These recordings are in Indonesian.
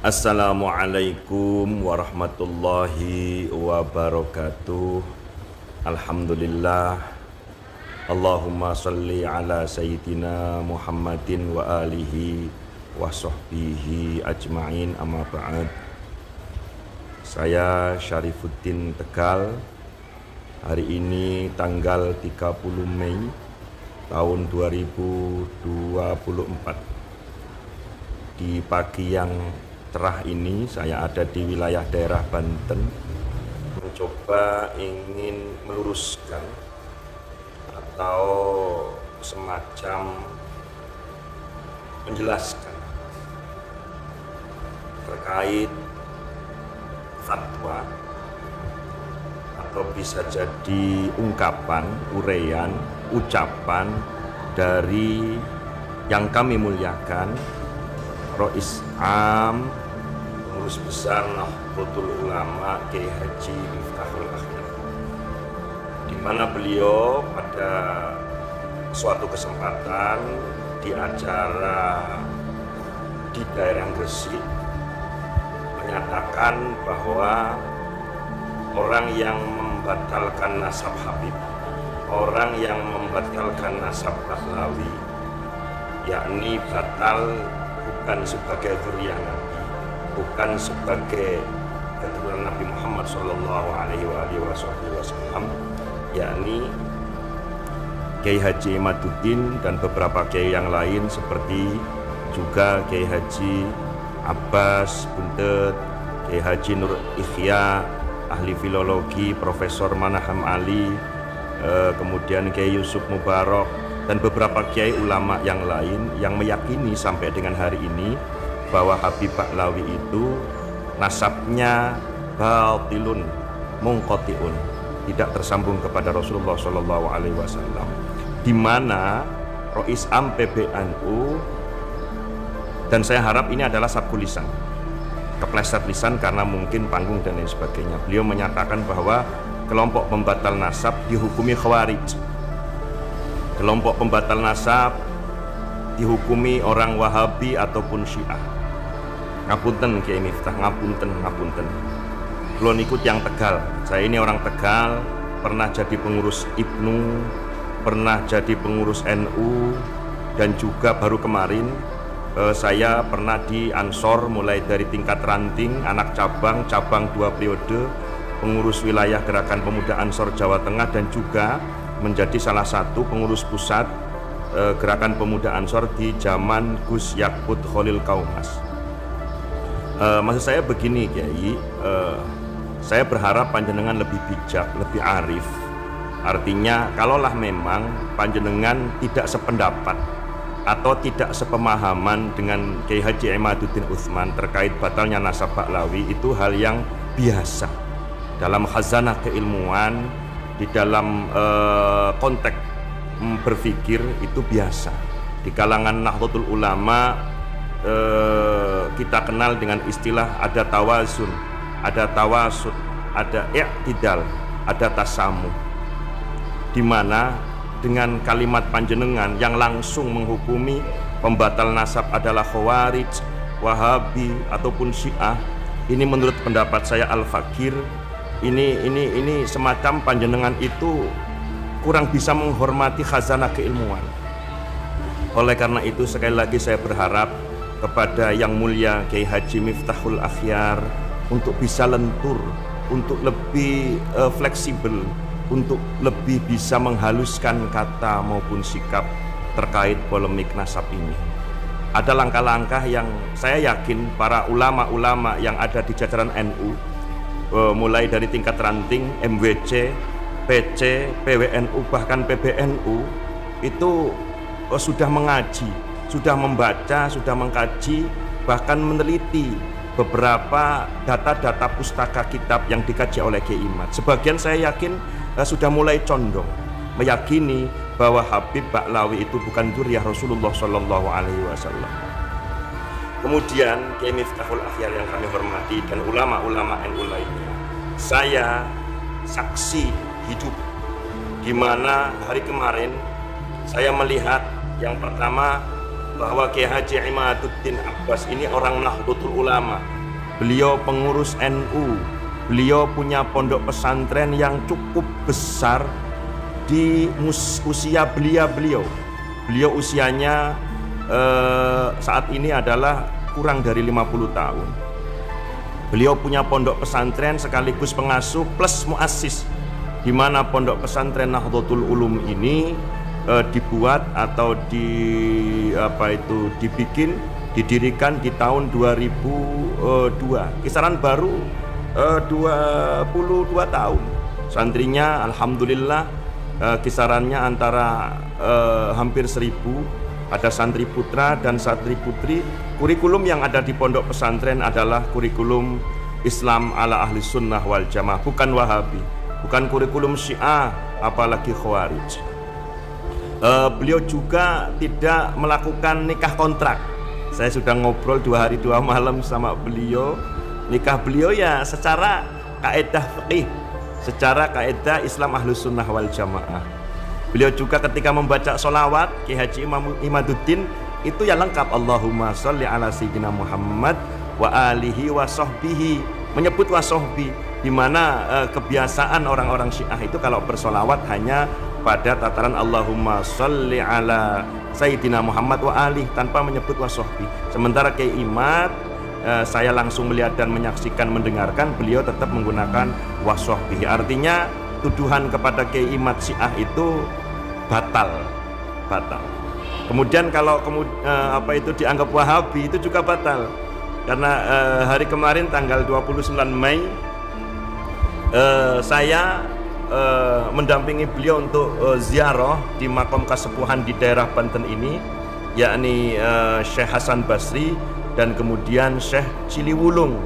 Assalamualaikum warahmatullahi wabarakatuh. Alhamdulillah. Allahumma salli ala sayyidina Muhammadin wa alihi wa sahbihi ajma'in, amma ba'd. Saya Syarifuddin Tegal. Hari ini tanggal 30 Mei tahun 2024. Di pagi yang cerah ini saya ada di wilayah daerah Banten, mencoba ingin meluruskan atau semacam menjelaskan terkait fatwa atau bisa jadi ungkapan, uraian, ucapan dari yang kami muliakan Rois Am, pengurus besar Nahdlatul Ulama Kiai Haji Miftahul Akhyar, di mana beliau pada suatu kesempatan di acara di daerah Gresik menyatakan bahwa orang yang membatalkan nasab Habib, orang yang membatalkan nasab Pahlawi, yakni batal bukan sebagai zuriyah Nabi, bukan sebagai keturunan Nabi Muhammad Sallallahu Alaihi Wasallam, yakni Kiai Haji Imaduddin dan beberapa kiai yang lain seperti juga Kiai Haji Abbas Buntet, Kiai Haji Nur Ikhya, ahli filologi Profesor Manaham Ali, kemudian Kiai Yusuf Mubarak, dan beberapa kiai ulama yang lain yang meyakini sampai dengan hari ini bahwa Habib Pahlawi itu nasabnya batilun mungqatiun, tidak tersambung kepada Rasulullah Shallallahu Alaihi Wasallam, di mana Rois Am PBNU, dan saya harap ini adalah sabku lisan, kepleset lisan karena mungkin panggung dan lain sebagainya. Beliau menyatakan bahwa kelompok pembatal nasab dihukumi Khawarij. Kelompok pembatal nasab dihukumi orang Wahabi ataupun Syiah. Ngapunten Kiai Miftah, ngapunten. Belum ikut yang Tegal. Saya ini orang Tegal, pernah jadi pengurus IPNU, pernah jadi pengurus NU, dan juga baru kemarin saya pernah di Ansor, mulai dari tingkat ranting, anak cabang 2 periode, pengurus wilayah Gerakan Pemuda Ansor Jawa Tengah, dan juga menjadi salah satu pengurus pusat Gerakan Pemuda Ansor di zaman Gus Yakut Khalil Kaumas. Maksud saya begini Kiai, saya berharap panjenengan lebih bijak, lebih arif. Artinya kalaulah memang panjenengan tidak sependapat atau tidak sepemahaman dengan Kiai Haji Imaduddin Utsman terkait batalnya nasab Pahlawi, itu hal yang biasa dalam khazanah keilmuan, di dalam konteks berpikir, itu biasa. Di kalangan Nahdlatul Ulama kita kenal dengan istilah ada tawazun, ada tawasud, ada i'tidal, ada tasamuh, di mana dengan kalimat panjenengan yang langsung menghukumi pembatal nasab adalah Khawarij, Wahabi ataupun Syiah, ini menurut pendapat saya Al-Fakir, ini semacam panjenengan itu kurang bisa menghormati khazanah keilmuan. Oleh karena itu sekali lagi saya berharap kepada yang mulia Kiai Haji Miftahul Akhyar untuk bisa lentur, untuk lebih fleksibel, untuk lebih bisa menghaluskan kata maupun sikap terkait polemik nasab ini. Ada langkah-langkah yang saya yakin para ulama-ulama yang ada di jajaran NU, mulai dari tingkat ranting, MWC, PC, PWNU, bahkan PBNU, itu sudah mengaji, sudah membaca, sudah mengkaji, bahkan meneliti beberapa data-data pustaka kitab yang dikaji oleh Kiai Imad. Sebagian saya yakin sudah mulai condong meyakini bahwa Habib Pahlawi itu bukan dzurriyyah Rasulullah Shallallahu Alaihi Wasallam. Kemudian Kiai Miftahul Akhyar yang kami hormati dan ulama-ulama NU lainnya, saya saksi hidup di mana hari kemarin saya melihat yang pertama bahwa Kiai Haji Imaduddin Abbas ini orang Nahdlatul Ulama, beliau pengurus NU, beliau punya pondok pesantren yang cukup besar di usia beliau. Beliau usianya saat ini adalah kurang dari 50 tahun. Beliau punya pondok pesantren sekaligus pengasuh plus muassis, di mana pondok pesantren Nahdlatul Ulum ini dibuat atau didirikan di tahun 2002, kisaran baru 22 tahun. Santrinya alhamdulillah kisarannya antara hampir 1000. Ada santri putra dan santri putri. Kurikulum yang ada di pondok pesantren adalah kurikulum Islam ala ahli sunnah wal jamaah, bukan wahabi, bukan kurikulum syiah apalagi khawarij. Beliau juga tidak melakukan nikah kontrak. Saya sudah ngobrol 2 hari 2 malam sama beliau. Nikah beliau ya secara kaidah fiqih, secara kaidah Islam ahlus sunnah wal jamaah. Beliau juga ketika membaca sholawat Kiai Haji Imaduddin itu ya lengkap, Allahumma sholli ala sayyidina Muhammad wa alihi wa sahbihi, menyebut wa sahbi, di mana kebiasaan orang-orang Syiah itu kalau bersolawat hanya pada tataran Allahumma sholli ala sayyidina Muhammad wa alihi tanpa menyebut wa sahbi. Sementara Kiai Imad, saya langsung melihat dan menyaksikan, mendengarkan, beliau tetap menggunakan wa sahbihi. Artinya tuduhan kepada Kiai Imad Syiah itu batal. Kemudian kalau dianggap Wahabi itu juga batal. Karena hari kemarin tanggal 29 Mei saya mendampingi beliau untuk ziarah di makam kasepuhan di daerah Banten ini, yakni Syekh Hasan Basri dan kemudian Syekh Ciliwulung.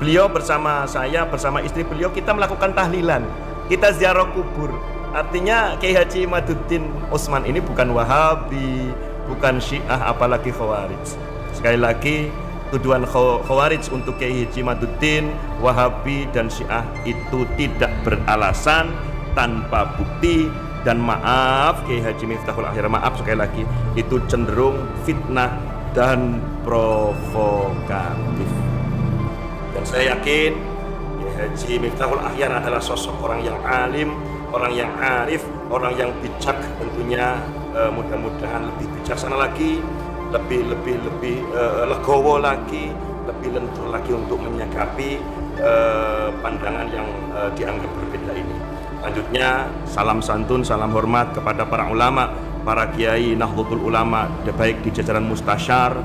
Beliau bersama saya, bersama istri beliau, kita melakukan tahlilan, kita ziarah kubur. Artinya Kiai Haji Imaduddin Utsman ini bukan Wahabi, bukan Syiah, apalagi Khawarij. Sekali lagi, tuduhan Khawarij untuk Kiai Haji Imaduddin, Wahabi dan Syiah itu tidak beralasan, tanpa bukti, dan maaf Kiai Haji Miftahul Akhyar, maaf sekali lagi, itu cenderung fitnah dan provokatif. Dan saya yakin Kiai Haji Miftahul Akhyar adalah sosok orang yang alim, orang yang arif, orang yang bijak, tentunya mudah-mudahan lebih bijaksana lagi, lebih legowo lagi, lebih lentur lagi untuk menyikapi pandangan yang dianggap berbeda ini. Selanjutnya, salam santun, salam hormat kepada para ulama, para kiai Nahdlatul Ulama, baik di jajaran Mustasyar,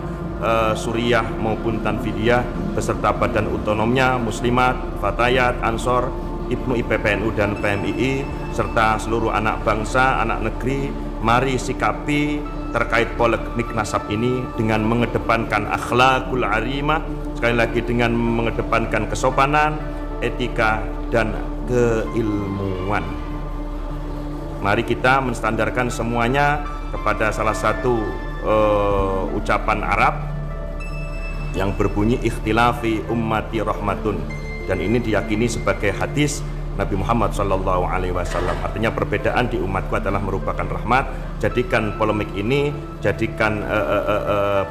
Suriah maupun Tanfidiyah, beserta badan otonomnya, Muslimat, Fatayat, Ansor, Ibnu IPPNU dan PMII, serta seluruh anak bangsa, anak negeri. Mari sikapi terkait polemik nasab ini dengan mengedepankan akhlakul arimah, sekali lagi dengan mengedepankan kesopanan, etika, dan keilmuan. Mari kita menstandarkan semuanya kepada salah satu ucapan Arab yang berbunyi ikhtilafi ummati rahmatun, dan ini diyakini sebagai hadis Nabi Muhammad SAW. Artinya perbedaan di umatku adalah merupakan rahmat. Jadikan polemik ini, jadikan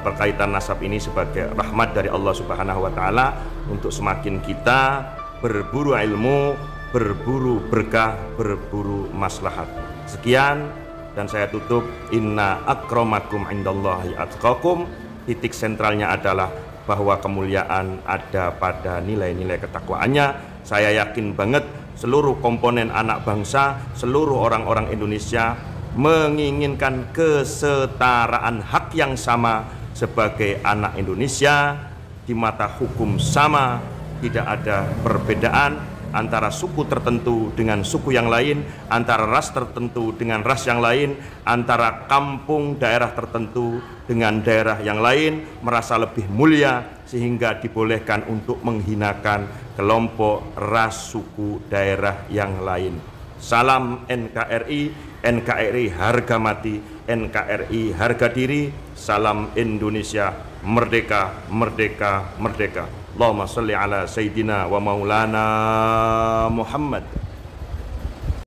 perkaitan nasab ini sebagai rahmat dari Allah Subhanahu Wa Taala untuk semakin kita berburu ilmu, berburu berkah, berburu maslahat. Sekian, dan saya tutup, inna akramakum indallahi atqakum. Titik sentralnya adalah bahwa kemuliaan ada pada nilai-nilai ketakwaannya. Saya yakin banget seluruh komponen anak bangsa, seluruh orang-orang Indonesia menginginkan kesetaraan hak yang sama sebagai anak Indonesia, di mata hukum sama, tidak ada perbedaan antara suku tertentu dengan suku yang lain, antara ras tertentu dengan ras yang lain, antara kampung daerah tertentu dengan daerah yang lain, merasa lebih mulia sehingga dibolehkan untuk menghinakan kelompok ras, suku, daerah yang lain. Salam NKRI, NKRI harga mati, NKRI harga diri. Salam Indonesia merdeka, merdeka, merdeka. Allahumma sholli ala sayyidina wa maulana Muhammad.